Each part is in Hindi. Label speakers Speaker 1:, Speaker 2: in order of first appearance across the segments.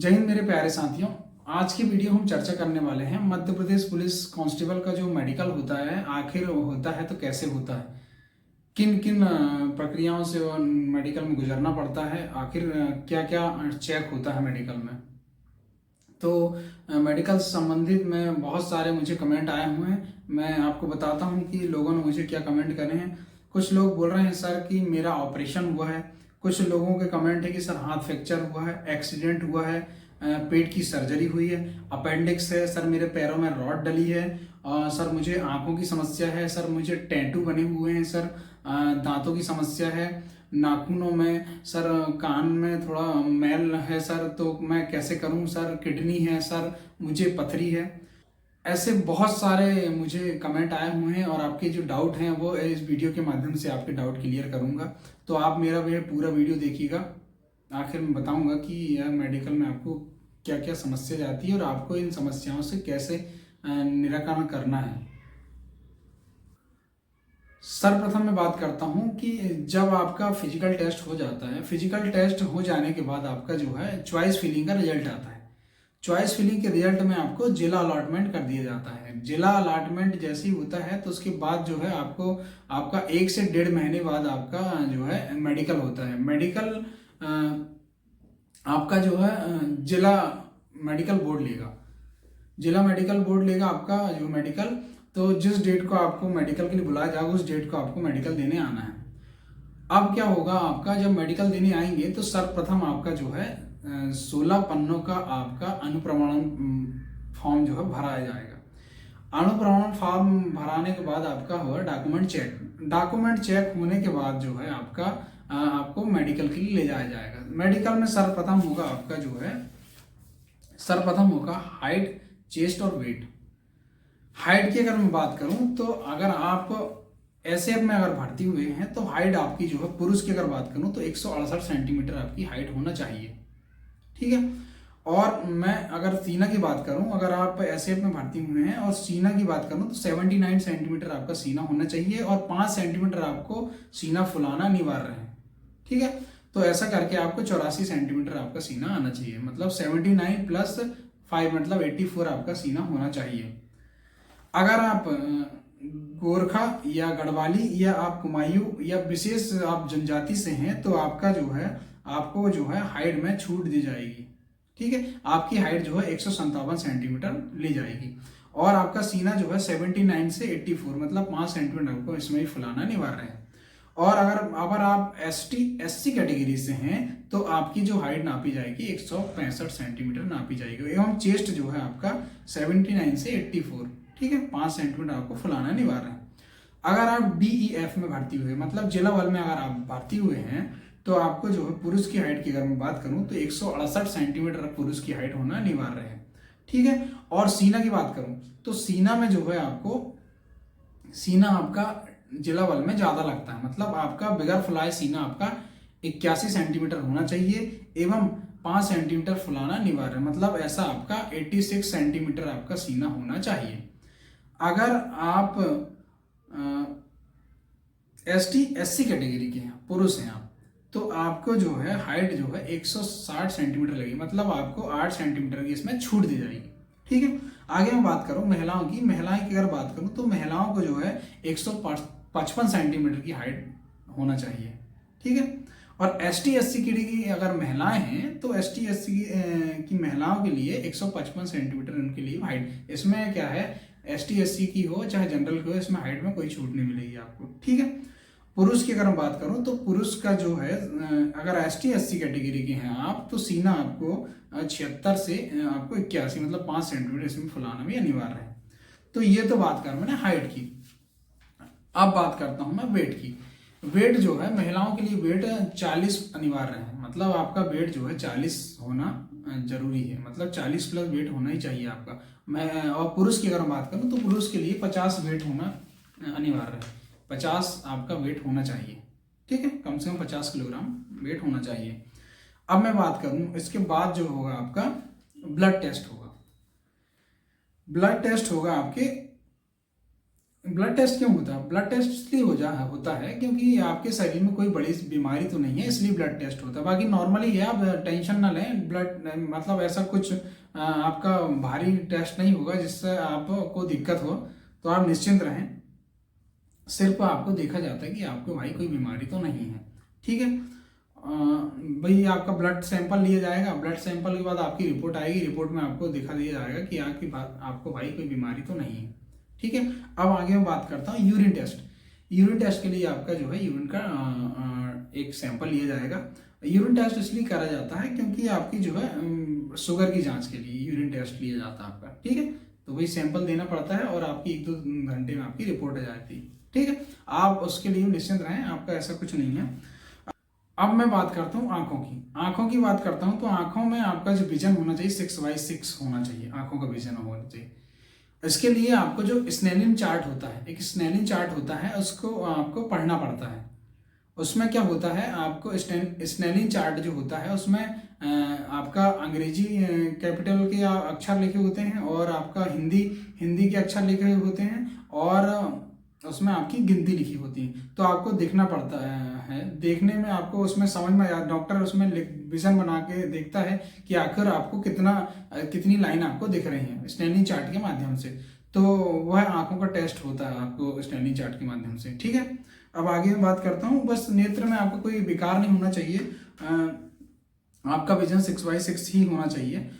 Speaker 1: जय हिंद मेरे प्यारे साथियों। आज की वीडियो हम चर्चा करने वाले हैं मध्य प्रदेश पुलिस कांस्टेबल का जो मेडिकल होता है, आखिर होता है तो कैसे होता है, किन किन प्रक्रियाओं से वो मेडिकल में गुजरना पड़ता है, आखिर क्या क्या चेक होता है मेडिकल में। तो मेडिकल से संबंधित में बहुत सारे मुझे कमेंट आए हुए हैं। मैं आपको बताता हूं कि लोगों ने मुझे क्या कमेंट करे हैं। कुछ लोग बोल रहे हैं सर कि मेरा ऑपरेशन हुआ है। कुछ लोगों के कमेंट है कि सर हाथ फ्रैक्चर हुआ है, एक्सीडेंट हुआ है, पेट की सर्जरी हुई है, अपेंडिक्स है, सर मेरे पैरों में रॉड डली है, सर मुझे आंखों की समस्या है, सर मुझे टैटू बने हुए हैं, सर दांतों की समस्या है, नाखूनों में, सर कान में थोड़ा मैल है सर, तो मैं कैसे करूं सर, किडनी है सर, मुझे पथरी है। ऐसे बहुत सारे मुझे कमेंट आए हुए हैं और आपके जो डाउट हैं वो इस वीडियो के माध्यम से आपके डाउट क्लियर करूंगा। तो आप मेरा वह पूरा वीडियो देखिएगा। आखिर में बताऊंगा कि यह मेडिकल में आपको क्या क्या समस्या जाती है और आपको इन समस्याओं से कैसे निराकरण करना है। सर्वप्रथम मैं बात करता हूं कि जब आपका फिजिकल टेस्ट हो जाता है, फिजिकल टेस्ट हो जाने के बाद आपका जो है चॉइस फिलिंग का रिजल्ट आता है। चॉइस फिलिंग के रिजल्ट में आपको जिला अलॉटमेंट कर दिया जाता है। जिला अलॉटमेंट जैसे ही होता है तो उसके बाद जो है आपको आपका 1 से 1.5 महीने बाद आपका जो है मेडिकल होता है। मेडिकल आपका जो है जिला मेडिकल बोर्ड लेगा। जिला मेडिकल बोर्ड लेगा आपका जो मेडिकल। तो जिस डेट को आपको मेडिकल के लिए बुलाया जाएगा उस डेट को आपको मेडिकल देने आना है। अब क्या होगा, आपका जब मेडिकल देने आएंगे तो सर्वप्रथम आपका जो है 16 पन्नों का आपका अनुप्रमाणन फॉर्म जो है भराया जाएगा। अनुप्रमाणन फॉर्म भराने के बाद आपका होगा डॉक्यूमेंट चेक। डॉक्यूमेंट चेक होने के बाद जो है आपका आपको मेडिकल के लिए ले जाया जाएगा। मेडिकल में सर्वप्रथम होगा आपका जो है सर्वप्रथम होगा हाइट, चेस्ट और वेट। हाइट की अगर मैं बात करूं तो अगर आप एसएफ में अगर भर्ती हुए हैं तो हाइट आपकी जो है पुरुष की अगर बात करूं तो 168 सेंटीमीटर आपकी हाइट होना चाहिए। ठीक है। और मैं अगर सीना की बात करूं, अगर आप एसएफ में भर्ती हुए हैं और सीना की बात करूं तो 79 सेंटीमीटर आपका सीना होना चाहिए और 5 सेंटीमीटर आपको सीना फुलाना अनिवार्य है। ठीक है। तो ऐसा करके आपको 84 सेंटीमीटर आपका सीना आना चाहिए, मतलब 79 प्लस 5 मतलब 84 आपका सीना होना चाहिए। अगर आप गोरखा या गढ़वाली या आप कुमायूं या विशेष आप जनजाति से हैं तो आपका जो है आपको जो है हाइट में छूट दी जाएगी। ठीक है। आपकी हाइट जो है 157 सेंटीमीटर ली जाएगी और आपका सीना जो है 79 से 84 मतलब 5 सेंटीमीटर आपको इसमें ही फुलाना अनिवार्य है। और अगर आप एससी कैटेगरी से हैं तो आपकी जो हाइट नापी जाएगी 165 सेंटीमीटर नापी जाएगी एवं चेस्ट जो है आपका 79 से 84। ठीक है। 5 सेंटीमीटर आपको फुलाना अनिवार्य है। अगर आप डीईएफ में भर्ती हुए मतलब जिला बल में अगर आप भर्ती हुए हैं तो आपको जो है पुरुष की हाइट की अगर मैं बात करूं तो 168 सेंटीमीटर पुरुष की हाइट होना अनिवार्य है। ठीक है। और सीना की बात करूं तो सीना में जो है आपको सीना आपका जिला बल में ज्यादा लगता है, मतलब आपका बगैर फुलाए सीना आपका 81 सेंटीमीटर होना चाहिए एवं 5 सेंटीमीटर फुलाना अनिवार्य है, मतलब ऐसा आपका 86 सेंटीमीटर आपका सीना होना चाहिए। अगर आप एससी कैटेगरी के हैं, पुरुष हैं आप, तो आपको जो है हाइट जो है 160 सेंटीमीटर लगेगी, मतलब आपको 8 सेंटीमीटर की इसमें छूट दी जाएगी। ठीक है। आगे मैं बात करूं महिलाओं की अगर बात करूं तो महिलाओं को जो है 155 सेंटीमीटर की हाइट होना चाहिए। ठीक है। और एसटी एससी की अगर महिलाएं हैं तो एसटी एससी की महिलाओं के लिए 155 सेंटीमीटर उनके लिए हाइट। इसमें क्या है, एसटी एससी की हो चाहे जनरल की हो, इसमें हाइट में कोई छूट नहीं मिलेगी आपको। ठीक है। पुरुष की अगर मैं बात करूं तो पुरुष का जो है अगर एसटी एससी कैटेगरी के हैं आप तो सीना आपको 76 से आपको 81 मतलब 5 सेंटीमीटर इसमें फुलाना भी अनिवार्य है। तो ये तो बात कर मैंने हाइट की। अब बात करता हूं मैं वेट की। वेट जो है महिलाओं के लिए वेट 40 अनिवार्य है, मतलब आपका वेट जो है 40 होना जरूरी है, मतलब 40 प्लस वेट होना ही चाहिए आपका। मैं और पुरुष की अगर बात करूं तो पुरुष के लिए 50 वेट होना अनिवार्य है। 50 आपका वेट होना चाहिए। ठीक है। कम से कम 50 किलोग्राम वेट होना चाहिए। अब मैं बात करूं इसके बाद जो होगा आपका ब्लड टेस्ट होगा। ब्लड टेस्ट होगा आपके ब्लड टेस्ट क्यों होता है? ब्लड टेस्ट इसलिए होता है क्योंकि आपके शरीर में कोई बड़ी बीमारी तो नहीं है, इसलिए ब्लड टेस्ट होता है। बाकी नॉर्मली है, आप टेंशन ना लें। ब्लड मतलब ऐसा कुछ आपका भारी टेस्ट नहीं होगा जिससे आपको दिक्कत हो, तो आप निश्चिंत रहें। सिर्फ आपको देखा जाता है कि आपको भाई कोई बीमारी तो नहीं है, ठीक है। भाई आपका ब्लड सैंपल लिया जाएगा, ब्लड सैंपल के बाद आपकी रिपोर्ट आएगी, रिपोर्ट में आपको दिखा दिया जाएगा कि आपको भाई कोई बीमारी तो नहीं है, ठीक है। अब आगे मैं बात करता हूँ यूरिन टेस्ट। यूरिन टेस्ट के लिए आपका जो है यूरिन का एक सैंपल लिया जाएगा। यूरिन टेस्ट इसलिए करा जाता है क्योंकि आपकी जो है शुगर की जांच के लिए यूरिन टेस्ट लिया जाता है आपका, ठीक है। तो वही सैंपल देना पड़ता है और आपकी 1-2 घंटे में आपकी रिपोर्ट आ जाती है, ठीक है। आप उसके लिए निश्चिंत रहें, आपका ऐसा कुछ नहीं है। अब मैं बात करता हूँ आंखों की बात करता हूँ। तो आंखों में आपका जो विजन होना चाहिए 6/6 होना चाहिए, आंखों का विजन होना चाहिए। इसके लिए आपको जो स्नेलिन चार्ट होता है, एक स्नेलिन चार्ट होता है, उसको आपको पढ़ना पड़ता है। उसमें क्या होता है, आपको स्नेलिन चार्ट जो होता है उसमें आपका अंग्रेजी कैपिटल के अक्षर लिखे होते हैं और आपका हिंदी के अक्षर लिखे होते हैं और उसमें आपकी गिनती लिखी होती है। तो आपको देखना पड़ता है, देखने में आपको उसमें समझ में आया, डॉक्टर उसमें विजन बना के देखता है कि आखिर आपको कितनी लाइन आपको दिख रही है स्नेलिन चार्ट के माध्यम से। तो वह आंखों का टेस्ट होता है आपको स्नेलिन चार्ट के माध्यम से, ठीक है। अब आगे मैं बात करता हूँ, बस नेत्र में आपको कोई विकार नहीं होना चाहिए, आपका विजन 6/6 ही होना चाहिए।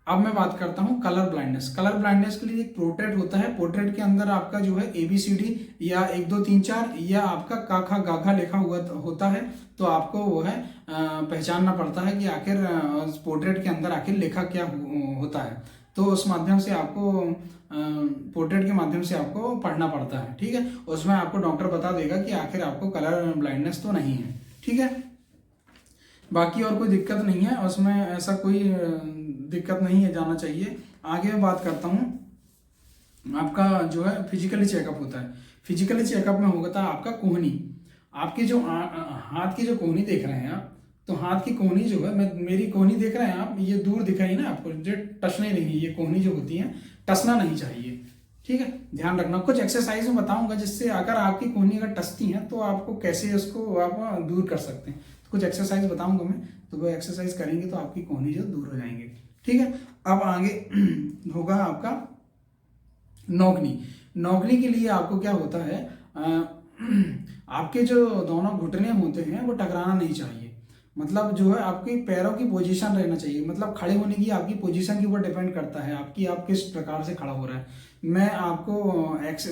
Speaker 1: अब मैं बात करता हूँ कलर ब्लाइंडनेस। कलर ब्लाइंडनेस के लिए एक पोर्ट्रेट होता है, पोर्ट्रेट के अंदर आपका जो है ABCD या 1 2 3 4 या आपका का खा गा घा लिखा हुआ होता है। तो आपको वो है पहचानना पड़ता है कि आखिर पोर्ट्रेट के अंदर आखिर लिखा क्या होता है। तो उस माध्यम से आपको पोर्ट्रेट के माध्यम से आपको पढ़ना पड़ता है, ठीक है। उसमें आपको डॉक्टर बता देगा कि आखिर आपको कलर ब्लाइंडनेस तो नहीं है, ठीक है। बाकी और कोई दिक्कत नहीं है उसमें, ऐसा कोई दिक्कत नहीं है, जाना चाहिए। आगे मैं बात करता हूँ, आपका जो है फिजिकली चेकअप होता है। फिजिकली चेकअप में होता है आपका कोहनी, आपकी जो हाथ की जो कोहनी देख रहे हैं आप, तो हाथ की कोहनी जो है, मेरी कोहनी देख रहे हैं आप, ये दूर दिख रही है ना आपको, जो टचने नहीं, ये कोहनी जो होती है टचना नहीं चाहिए, ठीक है। ध्यान रखना। कुछ एक्सरसाइज में बताऊंगा जिससे अगर आपकी कोहनी अगर टचती है तो आपको कैसे उसको आप दूर कर सकते हैं। तो कुछ एक्सरसाइज बताऊंगा मैं, तो वो एक्सरसाइज करेंगे तो आपकी कोहनी जो दूर हो जाएंगे, ठीक है। अब आगे होगा आपका नौकनी। नौकनी के लिए आपको क्या होता है, आपके जो दोनों घुटने होते हैं वो टकराना नहीं चाहिए। मतलब जो है आपके पैरों की पोजीशन रहना चाहिए, मतलब खड़े होने की आपकी पोजीशन के ऊपर डिपेंड करता है आपकी, आप किस प्रकार से खड़ा हो रहा है। मैं आपको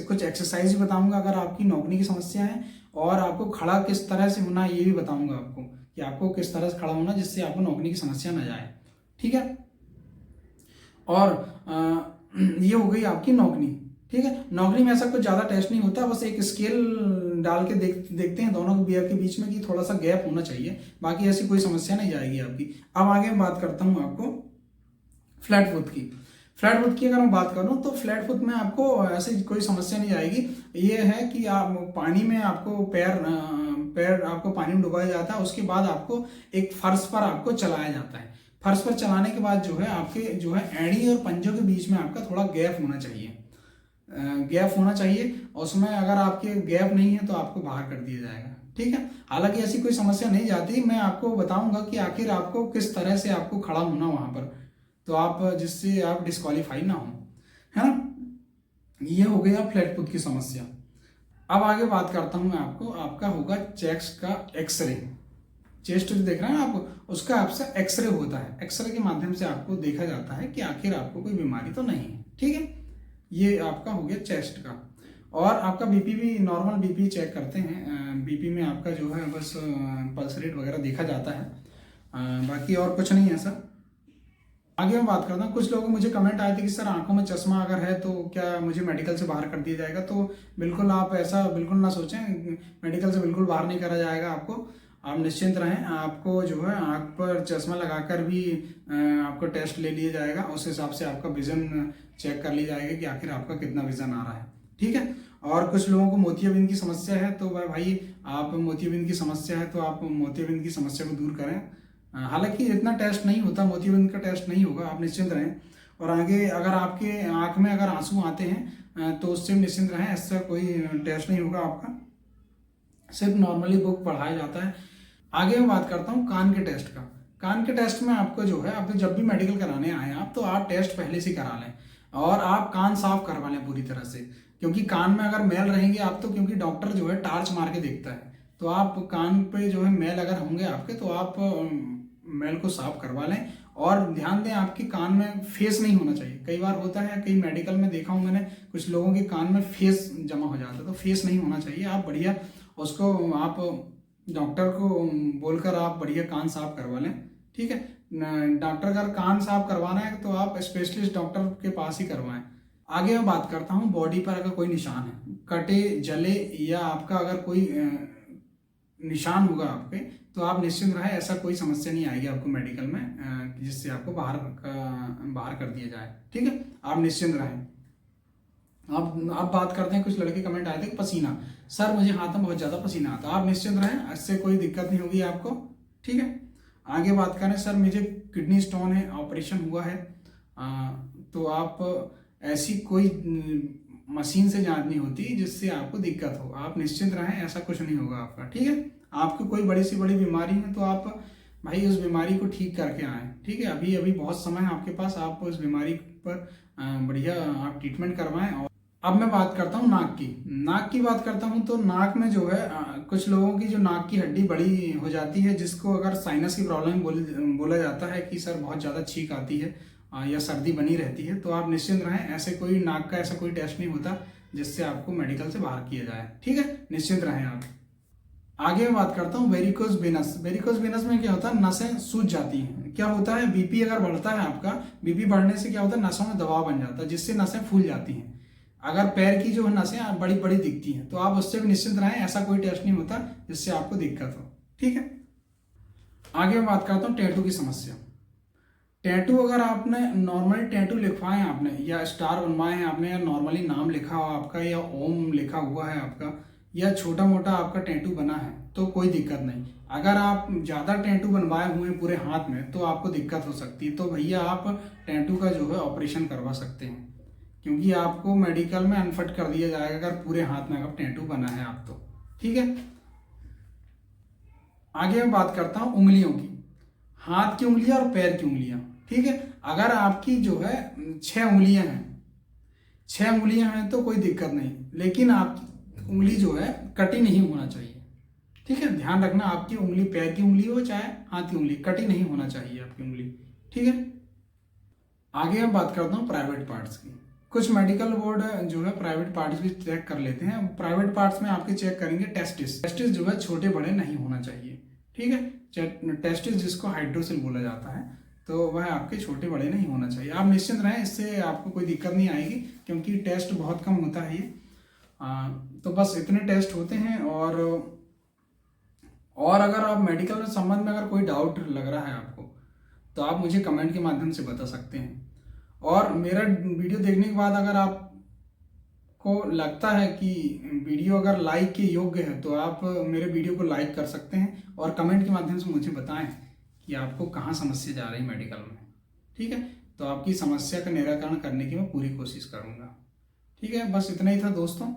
Speaker 1: कुछ एक्सरसाइज बताऊंगा अगर आपकी नौकनी की समस्या है, और आपको खड़ा किस तरह से होना है ये भी बताऊंगा आपको कि आपको किस तरह से खड़ा होना जिससे आपको नौकनी की समस्या न जाए, ठीक है। और ये हो गई आपकी नौकनी, ठीक है। नौकरी में ऐसा कुछ ज़्यादा टेस्ट नहीं होता, बस एक स्केल डाल के देखते हैं दोनों के बियर के बीच में कि थोड़ा सा गैप होना चाहिए, बाकी ऐसी कोई समस्या नहीं जाएगी आपकी। अब आगे मैं बात करता हूँ आपको फ्लैट फुट की। फ्लैट फुट की अगर मैं बात करूँ तो फ्लैट फुट में आपको ऐसी कोई समस्या नहीं आएगी। ये है कि आप पानी में आपको पैर आपको पानी में डुबाया जाता है, उसके बाद आपको एक फर्श पर आपको चलाया जाता है। फर्श पर चलाने के बाद जो है आपके जो है एड़ी और पंजों के बीच में आपका थोड़ा गैप होना चाहिए, गैप होना चाहिए। उसमें अगर आपके गैप नहीं है तो आपको बाहर कर दिया जाएगा, ठीक है। हालांकि ऐसी कोई समस्या नहीं जाती, मैं आपको बताऊंगा कि आखिर आपको किस तरह से आपको खड़ा होना वहां पर, तो आप जिससे आप डिस्क्वालीफाई ना हो, है ना। ये हो गया फ्लैट फुट की समस्या। अब आगे बात करता हूं मैं आपको, आपका होगा चेस्ट का एक्सरे। चेस्ट जो देख रहे हैं आप, उसका आपसे एक्सरे होता है। एक्सरे के माध्यम से आपको देखा जाता है कि आखिर आपको कोई बीमारी तो नहीं है, ठीक है। ये आपका हो गया चेस्ट का। और आपका बीपी भी, नॉर्मल बीपी चेक करते हैं। बीपी में आपका जो है बस पल्स रेट वगैरह देखा जाता है, बाकी और कुछ नहीं है सर। आगे मैं बात करता हूँ, कुछ लोगों मुझे कमेंट आए थे कि सर आंखों में चश्मा अगर है तो क्या मुझे मेडिकल से बाहर कर दिया जाएगा। तो बिल्कुल आप ऐसा बिल्कुल ना सोचें, मेडिकल से बिल्कुल बाहर नहीं करा जाएगा आपको। आप निश्चिंत रहें, आपको जो है आंख पर चश्मा लगाकर भी आपको टेस्ट ले लिया जाएगा, उस हिसाब से आपका विजन चेक कर ली जाएगा कि आखिर आपका कितना विजन आ रहा है, ठीक है। और कुछ लोगों को मोतियाबिंद की समस्या है, तो भाई आप मोतियाबिंद की समस्या है तो आप मोतियाबिंद की समस्या को दूर करें। हालांकि इतना टेस्ट नहीं होता, मोतियाबिंद का टेस्ट नहीं होगा, आप निश्चिंत रहें। और आगे अगर आपके आंख में अगर आंसू आते हैं तो उससे निश्चिंत रहें, ऐसा कोई टेस्ट नहीं होगा आपका, सिर्फ नॉर्मली बुक पढ़ाया जाता है। आगे मैं बात करता हूँ कान के टेस्ट का। कान के टेस्ट में आपको जो है, आप जब भी मेडिकल कराने आए आप, तो आप टेस्ट पहले से करा लें और आप कान साफ करवा लें पूरी तरह से, क्योंकि कान में अगर मैल रहेंगे आप तो, क्योंकि डॉक्टर जो है टार्च मार के देखता है, तो आप कान पे जो है मैल अगर होंगे आपके तो आप मैल को साफ करवा लें। और ध्यान दें आपके कान में फेस नहीं होना चाहिए। कई बार होता है, कई मेडिकल में देखा हूँ मैंने, कुछ लोगों के कान में फेस जमा हो जाता है, तो फेस नहीं होना चाहिए। आप बढ़िया उसको आप डॉक्टर को बोलकर आप बढ़िया कान साफ करवा लें, ठीक है। डॉक्टर अगर कान साफ करवाना है तो आप स्पेशलिस्ट डॉक्टर के पास ही करवाएं। आगे मैं बात करता हूँ बॉडी पर अगर कोई निशान है, कटे जले या आपका अगर कोई निशान होगा आपके, तो आप निश्चिंत रहें, ऐसा कोई समस्या नहीं आएगी आपको मेडिकल में जिससे आपको बाहर कर दिया जाए, ठीक है। आप निश्चिंत रहें। अब बात करते हैं, कुछ लड़के कमेंट आए थे कि पसीना, सर मुझे हाथ में बहुत ज़्यादा पसीना आता है। आप निश्चिंत रहें, इससे कोई दिक्कत नहीं होगी आपको, ठीक है। आगे बात करें, सर मुझे किडनी स्टोन है, ऑपरेशन हुआ है, तो आप ऐसी कोई मशीन से जांच नहीं होती जिससे आपको दिक्कत हो। आप निश्चिंत रहें, ऐसा कुछ नहीं होगा आपका, ठीक है। आपको कोई बड़ी सी बड़ी बीमारी है तो आप भाई उस बीमारी को ठीक करके आएँ, ठीक है। अभी अभी बहुत समय है आपके पास, आप उस बीमारी पर बढ़िया आप ट्रीटमेंट करवाएं। और अब मैं बात करता हूँ नाक की बात करता हूँ, तो नाक में जो है कुछ लोगों की जो नाक की हड्डी बड़ी हो जाती है, जिसको अगर साइनस की प्रॉब्लम बोला जाता है कि सर बहुत ज़्यादा छींक आती है या सर्दी बनी रहती है, तो आप निश्चिंत रहें, ऐसे कोई नाक का ऐसा कोई टेस्ट नहीं होता जिससे आपको मेडिकल से बाहर किया जाए, ठीक है। निश्चिंत रहें आप। आगे मैं बात करता हूँ वेरिकोज वेनस। वेरिकोज वेनस में क्या होता है, नसें सूज जाती हैं। क्या होता है, बीपी अगर बढ़ता है आपका, बीपी बढ़ने से क्या होता है, नसों में दबाव बन जाता है, जिससे नसें फूल जाती हैं। अगर पैर की जो नसें बड़ी बड़ी दिखती हैं, तो आप उससे भी निश्चिंत रहें, ऐसा कोई टेस्ट नहीं होता जिससे आपको दिक्कत हो, ठीक है। आगे मैं बात करता हूँ टैटू की समस्या। टैटू अगर आपने नॉर्मली टैटू लिखवाए हैं आपने, या स्टार बनवाए हैं आपने, या नॉर्मली नाम लिखा हो आपका, या ओम लिखा हुआ है आपका, या छोटा मोटा आपका टैटू बना है, तो कोई दिक्कत नहीं। अगर आप ज़्यादा टैटू बनवाए हुए हैं पूरे हाथ में, तो आपको दिक्कत हो सकती है। तो भैया आप टैटू का जो है ऑपरेशन करवा सकते हैं, क्योंकि आपको मेडिकल में अनफिट कर दिया जाएगा अगर पूरे हाथ में अगर टैटू बना है आप तो, ठीक है। आगे मैं बात करता हूँ उंगलियों की, हाथ की उंगलियां और पैर की उंगलियां, ठीक है। अगर आपकी जो है 6 उंगलियां हैं तो कोई दिक्कत नहीं, लेकिन आपकी उंगली जो है कटी नहीं होना चाहिए, ठीक है। ध्यान रखना, आपकी उंगली पैर की उंगली हो चाहे हाथ की उंगली, कटी नहीं होना चाहिए आपकी उंगली, ठीक है। आगे मैं बात करता हूँ प्राइवेट पार्ट्स की। कुछ मेडिकल बोर्ड जो है प्राइवेट पार्ट्स भी चेक कर लेते हैं। प्राइवेट पार्ट्स में आपके चेक करेंगे टेस्टिस जो है छोटे बड़े नहीं होना चाहिए, ठीक है। टेस्टिस जिसको हाइड्रोसिल बोला जाता है, तो वह आपके छोटे बड़े नहीं होना चाहिए। आप निश्चिंत रहें, इससे आपको कोई दिक्कत नहीं आएगी, क्योंकि टेस्ट बहुत कम होता है ये। तो बस इतने टेस्ट होते हैं। और अगर आप मेडिकल में संबंध में अगर कोई डाउट लग रहा है आपको, तो आप मुझे कमेंट के माध्यम से बता सकते हैं। और मेरा वीडियो देखने के बाद अगर आपको लगता है कि वीडियो अगर लाइक के योग्य है, तो आप मेरे वीडियो को लाइक कर सकते हैं और कमेंट के माध्यम से मुझे बताएं कि आपको कहाँ समस्या जा रही है मेडिकल में, ठीक है। तो आपकी समस्या का निराकरण करने की मैं पूरी कोशिश करूँगा, ठीक है। बस इतना ही था दोस्तों।